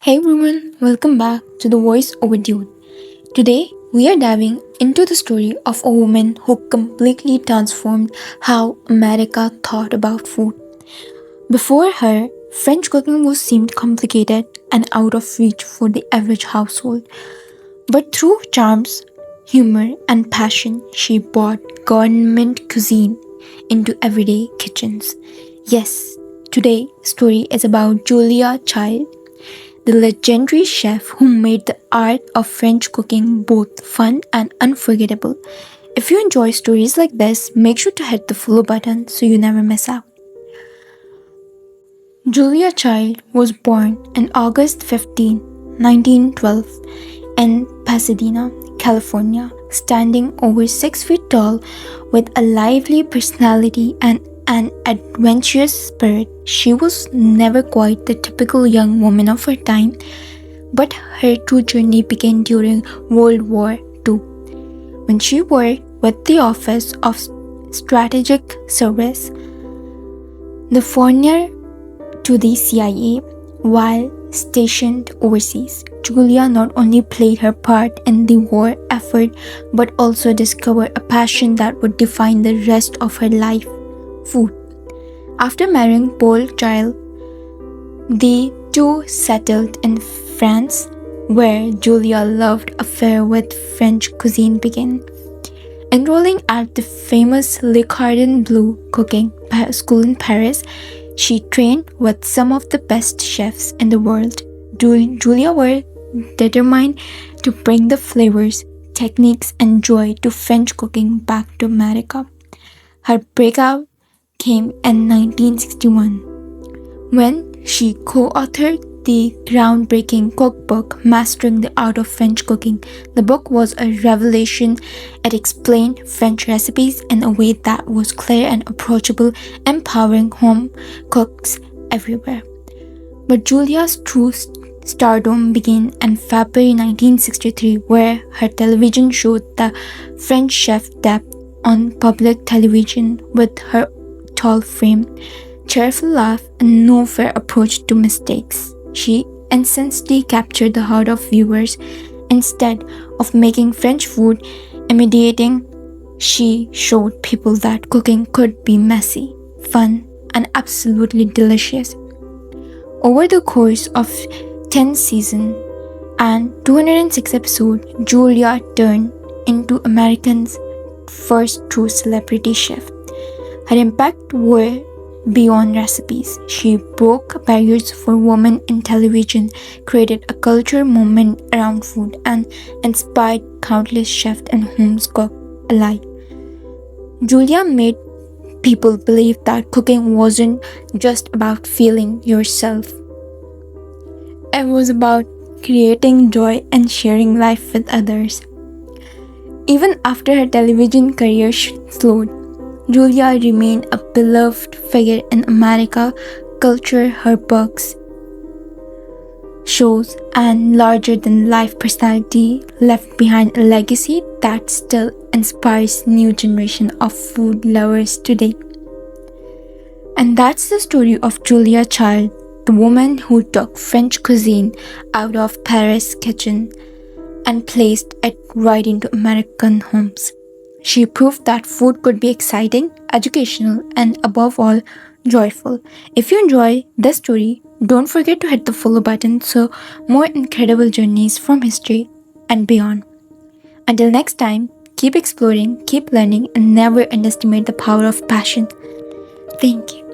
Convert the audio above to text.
Hey everyone, welcome back to The Voice Over Dude. Today, we are diving into the story of a woman who completely transformed how America thought about food. Before her, French cooking was seemed complicated and out of reach for the average household. But through charms, humor, and passion, she brought government cuisine into everyday kitchens. Yes, today's story is about Julia Child, the legendary chef who made the art of French cooking both fun and unforgettable. If you enjoy stories like this, make sure to hit the follow button so you never miss out. Julia Child was born on August 15, 1912, in Pasadena, California. Standing over 6 feet tall with a lively personality and an adventurous spirit, she was never quite the typical young woman of her time, but her true journey began during World War II, when she worked with the Office of Strategic Service, the forerunner to the CIA. While stationed overseas, Julia not only played her part in the war effort but also discovered a passion that would define the rest of her life: food. After marrying Paul Child, the two settled in France, where Julia's love affair with French cuisine began. Enrolling at the famous Le Cordon Bleu cooking school in Paris, she trained with some of the best chefs in the world. Julia was determined to bring the flavors, techniques, and joy to French cooking back to America. Her breakout came in 1961 when she co-authored the groundbreaking cookbook Mastering the Art of French Cooking. The book was a revelation. It explained French recipes in a way that was clear and approachable, empowering home cooks everywhere. But Julia's true stardom began in February 1963, where her television showed the French chef debuted on public television with her tall frame, cheerful laugh, and no fair approach to mistakes. She instantly captured the heart of viewers. Instead of making French food intimidating, she showed people that cooking could be messy, fun, and absolutely delicious. Over the course of 10 seasons and 206 episodes, Julia turned into Americans' first true celebrity chef. Her impact were beyond recipes. She broke barriers for women in television, created a culture movement around food, and inspired countless chefs and home cooks alike. Julia made people believe that cooking wasn't just about feeling yourself. It was about creating joy and sharing life with others. Even after her television career slowed, Julia remained a beloved figure in American culture. Her books, shows, and larger-than-life personality left behind a legacy that still inspires new generation of food lovers today. And that's the story of Julia Child, the woman who took French cuisine out of Paris kitchen and placed it right into American homes. She proved that food could be exciting, educational, and above all, joyful. If you enjoy this story, don't forget to hit the follow button so more incredible journeys from history and beyond. Until next time, keep exploring, keep learning, and never underestimate the power of passion. Thank you.